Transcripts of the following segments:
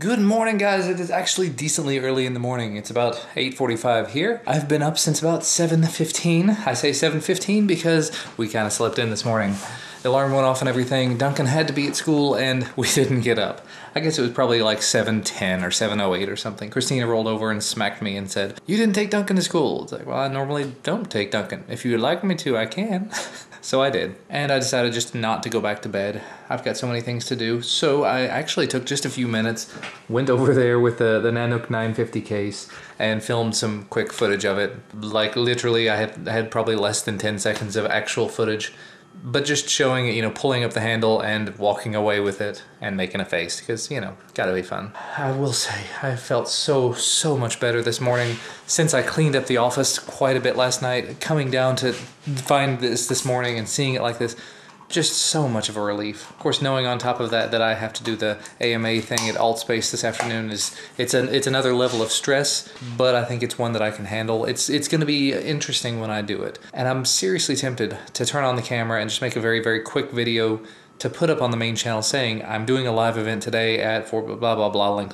Good morning, guys. It is actually decently early in the morning. It's about 8:45 here. I've been up since about 7:15. I say 7:15 because we kind of slept in this morning. The alarm went off and everything. Duncan had to be at school and we didn't get up. I guess it was probably like 7:10 or 7:08 or something. Christina rolled over and smacked me and said, "You didn't take Duncan to school." It's like, well, I normally don't take Duncan. If you would like me to, I can. So I did. And I decided just not to go back to bed. I've got so many things to do. So I actually took just a few minutes, went over there with the Nanook 950 case and filmed some quick footage of it. Like literally I had probably less than 10 seconds of actual footage, but just showing it, you know, pulling up the handle and walking away with it and making a face because, you know, gotta be fun. I will say I felt so much better this morning since I cleaned up the office quite a bit last night. Coming down to find this morning and seeing it like this, just so much of a relief. Of course, knowing on top of that I have to do the AMA thing at AltspaceVR this afternoon it's another level of stress, but I think it's one that I can handle. It's going to be interesting when I do it, and I'm seriously tempted to turn on the camera and just make a very quick video to put up on the main channel saying I'm doing a live event today at for blah blah blah link.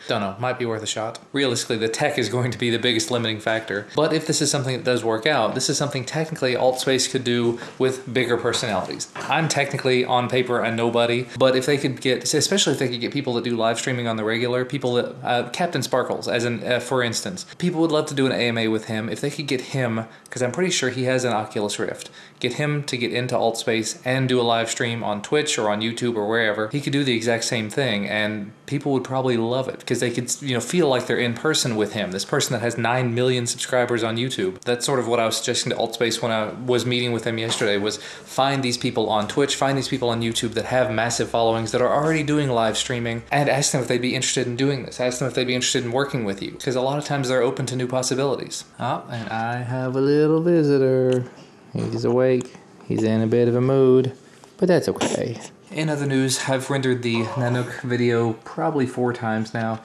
Don't know, might be worth a shot. Realistically, the tech is going to be the biggest limiting factor, but if this is something that does work out, this is something technically Altspace could do with bigger personalities. I'm technically on paper a nobody, but if they could get, especially if they could get people that do live streaming on the regular, people that Captain Sparkles, as in for instance, people would love to do an AMA with him. If they could get him, because I'm pretty sure he has an Oculus Rift, get him to get into Altspace and do a live stream on Twitch or on YouTube or wherever, he could do the exact same thing and people would probably love it because they could, you know, feel like they're in person with him. This person that has 9 million subscribers on YouTube. That's sort of what I was suggesting to Altspace when I was meeting with him yesterday, was find these people on Twitch, find these people on YouTube that have massive followings that are already doing live streaming, and ask them if they'd be interested in doing this. Ask them if they'd be interested in working with you, because a lot of times they're open to new possibilities. Oh, and I have a little visitor. He's awake. He's in a bit of a mood, but that's okay. In other news, I've rendered the Nanook video probably 4 times now.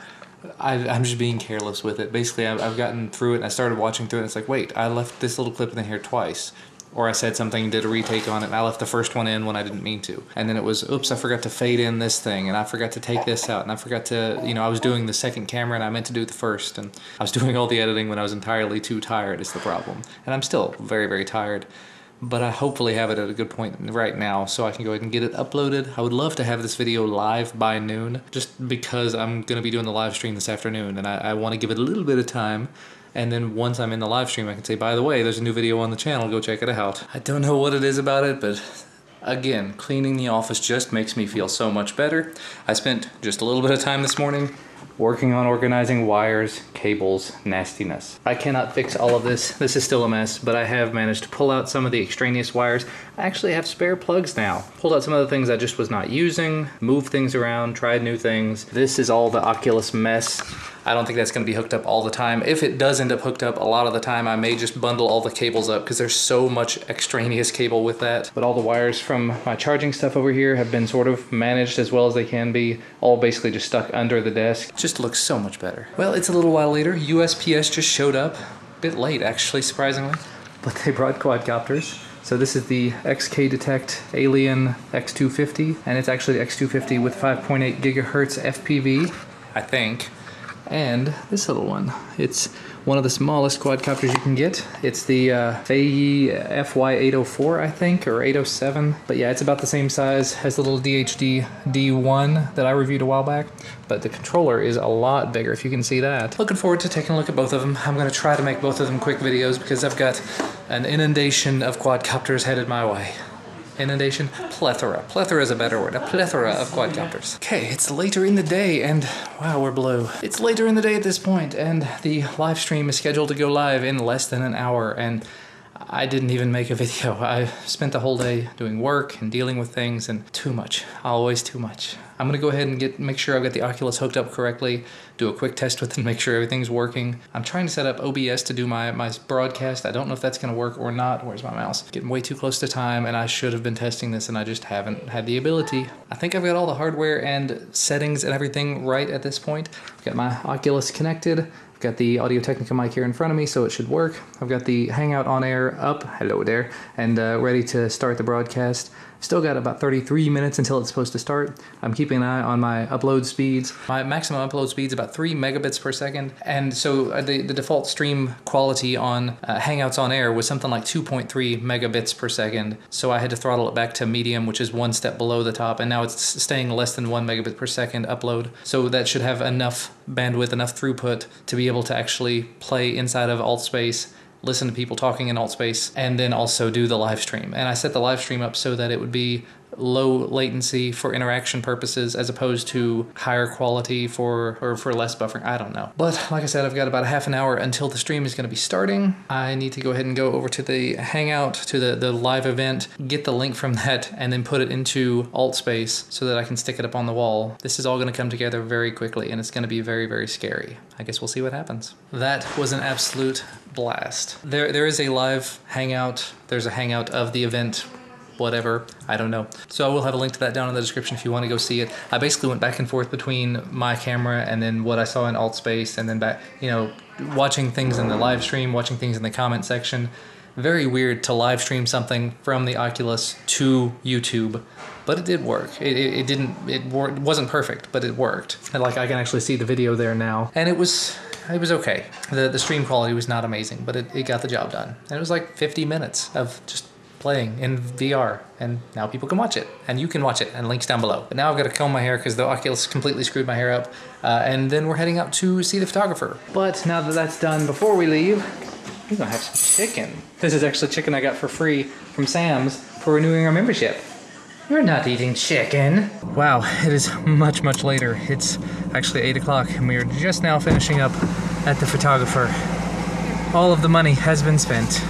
I'm just being careless with it. Basically, I've gotten through it and I started watching through it and it's like, wait, I left this little clip in here twice. Or I said something, did a retake on it, and I left the first one in when I didn't mean to. And then it was, oops, I forgot to fade in this thing, and I forgot to take this out, and I forgot to, you know, I was doing the second camera and I meant to do the first, and I was doing all the editing when I was entirely too tired is the problem. And I'm still very tired. But I hopefully have it at a good point right now so I can go ahead and get it uploaded. I would love to have this video live by noon, just because I'm going to be doing the live stream this afternoon, and I want to give it a little bit of time. And then once I'm in the live stream, I can say, by the way, there's a new video on the channel, go check it out. I don't know what it is about it, but again, cleaning the office just makes me feel so much better. I spent just a little bit of time this morning working on organizing wires, cables, nastiness. I cannot fix all of this. This is still a mess, but I have managed to pull out some of the extraneous wires. I actually have spare plugs now. Pulled out some of the things I just was not using, moved things around, tried new things. This is all the Oculus mess. I don't think that's going to be hooked up all the time. If it does end up hooked up a lot of the time, I may just bundle all the cables up because there's so much extraneous cable with that. But all the wires from my charging stuff over here have been sort of managed as well as they can be, all basically just stuck under the desk. Just looks so much better. Well, it's a little while later. USPS just showed up. A bit late, actually, surprisingly. But they brought quadcopters. So this is the XK Detect Alien X250, and it's actually the X250 with 5.8 gigahertz FPV, I think. And this little one, it's one of the smallest quadcopters you can get. It's the Feiyi FY804, I think, or 807. But yeah, it's about the same size as the little DHD D1 that I reviewed a while back. But the controller is a lot bigger, if you can see that. Looking forward to taking a look at both of them. I'm going to try to make both of them quick videos because I've got an inundation of quadcopters headed my way. Inundation? Plethora. Plethora is a better word. A plethora of quadcopters. Okay, it's later in the day and wow, we're blue. It's later in the day at this point and the live stream is scheduled to go live in less than an hour and I didn't even make a video. I spent the whole day doing work and dealing with things and too much. Always too much. I'm gonna go ahead and make sure I've got the Oculus hooked up correctly, do a quick test with it and make sure everything's working. I'm trying to set up OBS to do my broadcast. I don't know if that's gonna work or not. Where's my mouse? Getting way too close to time and I should have been testing this and I just haven't had the ability. I think I've got all the hardware and settings and everything right at this point. I've got my Oculus connected. Got the Audio-Technica mic here in front of me, so it should work. I've got the Hangout on air up, hello there, and ready to start the broadcast. Still got about 33 minutes until it's supposed to start. I'm keeping an eye on my upload speeds. My maximum upload speed is about 3 megabits per second. And so the default stream quality on Hangouts on Air was something like 2.3 megabits per second. So I had to throttle it back to medium, which is one step below the top. And now it's staying less than 1 megabit per second upload. So that should have enough bandwidth, enough throughput to be able to actually play inside of AltspaceVR, listen to people talking in AltspaceVR, and then also do the live stream. And I set the live stream up so that it would be low latency for interaction purposes as opposed to higher quality for less buffering. I don't know. But like I said, I've got about half an hour until the stream is going to be starting. I need to go ahead and go over to the Hangout, to the live event, get the link from that, and then put it into AltspaceVR so that I can stick it up on the wall. This is all going to come together very quickly, and it's going to be very, very scary. I guess we'll see what happens. That was an absolute blast. There is a live Hangout. There's a Hangout of the event, whatever, I don't know. So I will have a link to that down in the description if you want to go see it. I basically went back and forth between my camera and then what I saw in AltspaceVR, and then back, you know, watching things in the live stream, watching things in the comment section. Very weird to live stream something from the Oculus to YouTube, but it did work. It wasn't perfect, but it worked. And like I can actually see the video there now, and it was okay. The stream quality was not amazing, but it got the job done. And it was like 50 minutes of just playing in VR, and now people can watch it, and you can watch it, and links down below. But now I've got to comb my hair because the Oculus completely screwed my hair up, and then we're heading out to see the photographer. But now that that's done, before we leave, we're gonna have some chicken. This is actually chicken I got for free from Sam's for renewing our membership. You're not eating chicken. Wow, it is much, much later. It's actually 8 o'clock, and we are just now finishing up at the photographer. All of the money has been spent.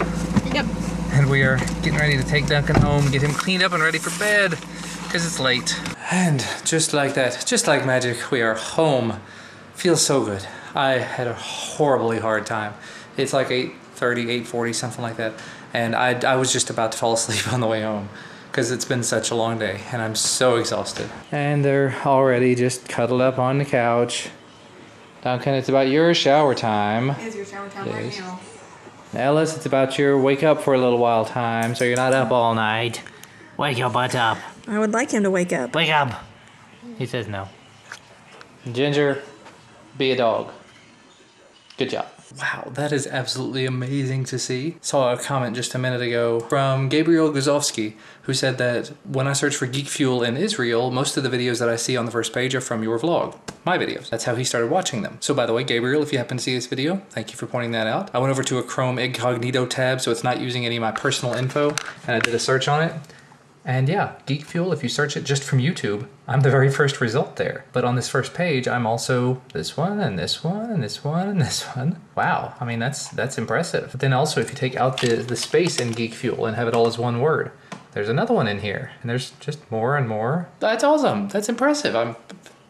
Yep. And we are getting ready to take Duncan home, get him cleaned up and ready for bed, because it's late. And just like that, just like magic, we are home. Feels so good. I had a horribly hard time. It's like 8:30, 8:40, something like that. And I was just about to fall asleep on the way home, because it's been such a long day, and I'm so exhausted. And they're already just cuddled up on the couch. Duncan, it's about your shower time. It is your shower time right now. Ellis, it's about your wake up for a little while time, so you're not up all night. Wake your butt up. I would like him to wake up. Wake up. He says no. Ginger, be a dog. Good job. Wow, that is absolutely amazing to see. Saw a comment just a minute ago from Gabriel Guzovsky, who said that when I search for Geek Fuel in Israel, most of the videos that I see on the first page are from your vlog, my videos. That's how he started watching them. So by the way, Gabriel, if you happen to see this video, thank you for pointing that out. I went over to a Chrome Incognito tab, so it's not using any of my personal info, and I did a search on it. And yeah, Geek Fuel, if you search it just from YouTube, I'm the very first result there. But on this first page, I'm also this one, and this one, and this one, and this one. Wow, I mean, that's impressive. But then also, if you take out the space in Geek Fuel and have it all as one word, there's another one in here, and there's just more and more. That's awesome, that's impressive.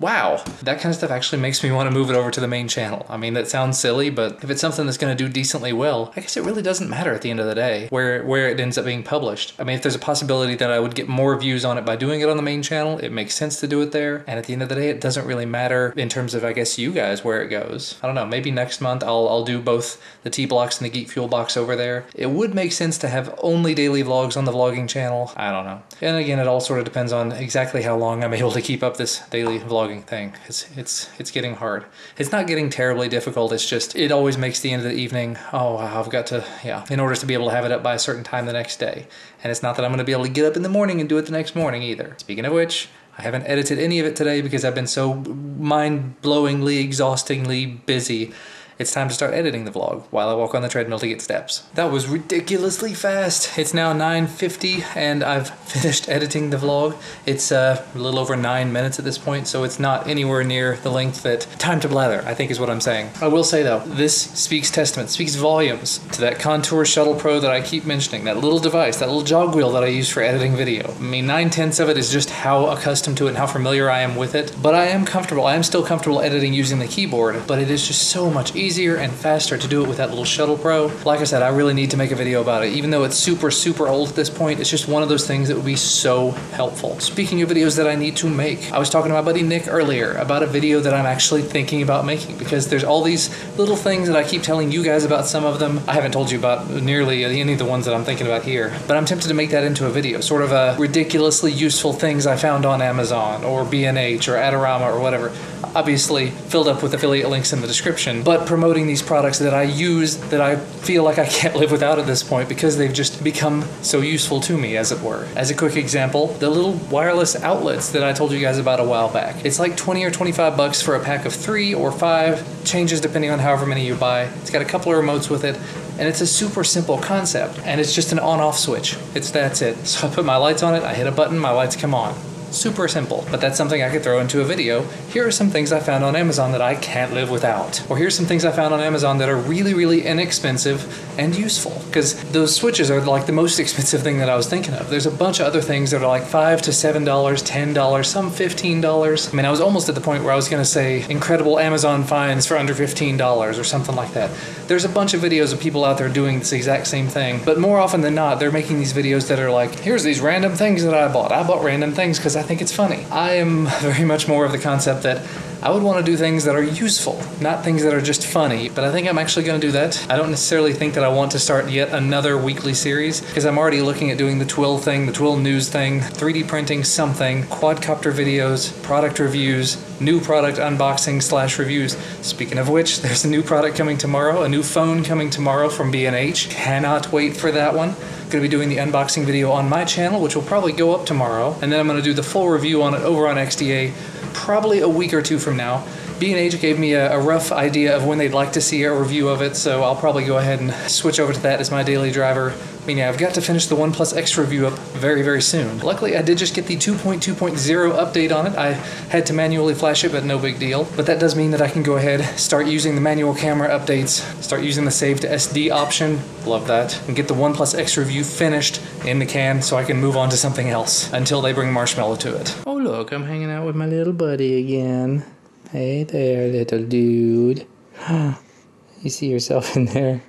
Wow. That kind of stuff actually makes me want to move it over to the main channel. I mean, that sounds silly, but if it's something that's going to do decently well, I guess it really doesn't matter at the end of the day where it ends up being published. I mean, if there's a possibility that I would get more views on it by doing it on the main channel, it makes sense to do it there. And at the end of the day, it doesn't really matter in terms of, I guess, you guys, where it goes. I don't know, maybe next month I'll do both the T-Blocks and the Geek Fuel box over there. It would make sense to have only daily vlogs on the vlogging channel. I don't know. And again, it all sort of depends on exactly how long I'm able to keep up this daily vlogging thing. It's getting hard. It's not getting terribly difficult. It's just, it always makes the end of the evening, oh, I've got to, yeah, in order to be able to have it up by a certain time the next day. And it's not that I'm going to be able to get up in the morning and do it the next morning either. Speaking of which, I haven't edited any of it today because I've been so mind-blowingly, exhaustingly busy. It's time to start editing the vlog while I walk on the treadmill to get steps. That was ridiculously fast. It's now 9:50 and I've finished editing the vlog. It's a little over 9 minutes at this point, so it's not anywhere near the length that time to blather, I think is what I'm saying. I will say though, this speaks testament, speaks volumes to that Contour Shuttle Pro that I keep mentioning, that little device, that little jog wheel that I use for editing video. I mean, 9/10 of it is just how accustomed to it and how familiar I am with it, but I am comfortable. I am still comfortable editing using the keyboard, but it is just so much easier and faster to do it with that little Shuttle Pro. Like I said, I really need to make a video about it. Even though it's super old at this point, it's just one of those things that would be so helpful. Speaking of videos that I need to make, I was talking to my buddy Nick earlier about a video that I'm actually thinking about making, because there's all these little things that I keep telling you guys about. Some of them I haven't told you about nearly any of the ones that I'm thinking about here, but I'm tempted to make that into a video, sort of a ridiculously useful things I found on Amazon or B&H or Adorama or whatever. Obviously filled up with affiliate links in the description, but promoting these products that I use that I feel like I can't live without at this point because they've just become so useful to me, as it were. As a quick example, the little wireless outlets that I told you guys about a while back. It's like 20 or 25 bucks for a pack of 3 or 5, changes depending on however many you buy. It's got a couple of remotes with it, and it's a super simple concept, and it's just an on-off switch. That's it. So I put my lights on it, I hit a button, my lights come on. Super simple, but that's something I could throw into a video. Here are some things I found on Amazon that I can't live without. Or here's some things I found on Amazon that are really inexpensive and useful. Because those switches are like the most expensive thing that I was thinking of. There's a bunch of other things that are like $5 to $7, $10, some $15. I mean, I was almost at the point where I was gonna say incredible Amazon finds for under $15 or something like that. There's a bunch of videos of people out there doing this exact same thing, but more often than not, they're making these videos that are like, here's these random things that I bought. I bought random things because I think it's funny. I am very much more of the concept that I would want to do things that are useful, not things that are just funny, but I think I'm actually going to do that. I don't necessarily think that I want to start yet another weekly series, because I'm already looking at doing the Twill thing, the Twill news thing, 3D printing something, quadcopter videos, product reviews, new product unboxing / reviews. Speaking of which, there's a new product coming tomorrow, a new phone coming tomorrow from B&H. Cannot wait for that one. Going to be doing the unboxing video on my channel, which will probably go up tomorrow, and then I'm going to do the full review on it over on XDA probably a week or two from now. B&H gave me a rough idea of when they'd like to see a review of it, so I'll probably go ahead and switch over to that as my daily driver. I mean, yeah, I've got to finish the OnePlus X review up very soon. Luckily, I did just get the 2.2.0 update on it. I had to manually flash it, but no big deal. But that does mean that I can go ahead, start using the manual camera updates, start using the save to SD option, love that, and get the OnePlus X review finished in the can so I can move on to something else until they bring Marshmallow to it. Oh look, I'm hanging out with my little buddy again. Hey there, little dude. You see yourself in there?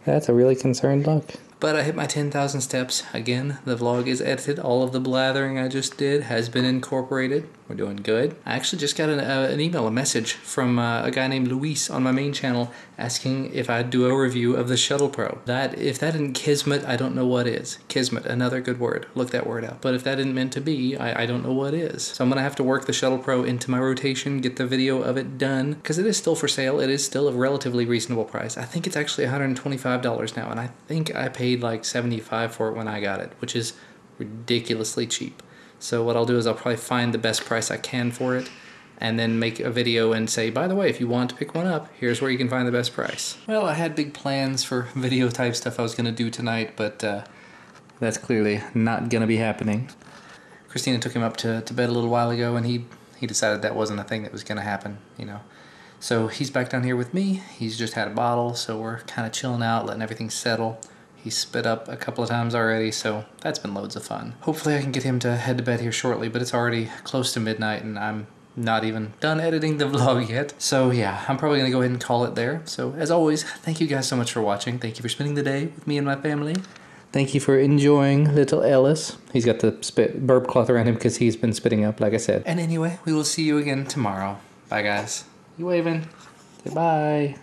That's a really concerned look. But I hit my 10,000 steps. Again, the vlog is edited. All of the blathering I just did has been incorporated. We're doing good. I actually just got an email, a message from a guy named Luis on my main channel asking if I'd do a review of the Shuttle Pro. If that isn't kismet, I don't know what is. Kismet, another good word. Look that word up. But if that isn't meant to be, I don't know what is. So I'm going to have to work the Shuttle Pro into my rotation, get the video of it done, because it is still for sale. It is still a relatively reasonable price. I think it's actually $125 now, and I think I paid like $75 for it when I got it, which is ridiculously cheap. So what I'll do is I'll probably find the best price I can for it and then make a video and say, by the way, if you want to pick one up, here's where you can find the best price. Well, I had big plans for video type stuff I was going to do tonight, but that's clearly not going to be happening. Christina took him up to bed a little while ago, and he decided that wasn't a thing that was going to happen, you know. So he's back down here with me. He's just had a bottle, so we're kind of chilling out, letting everything settle. He spit up a couple of times already, so that's been loads of fun. Hopefully I can get him to head to bed here shortly, but it's already close to midnight and I'm not even done editing the vlog yet. So yeah, I'm probably gonna go ahead and call it there. So as always, thank you guys so much for watching. Thank you for spending the day with me and my family. Thank you for enjoying little Ellis. He's got the burp cloth around him because he's been spitting up, like I said. And anyway, we will see you again tomorrow. Bye guys. You waving? Say bye.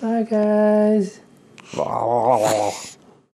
Bye guys.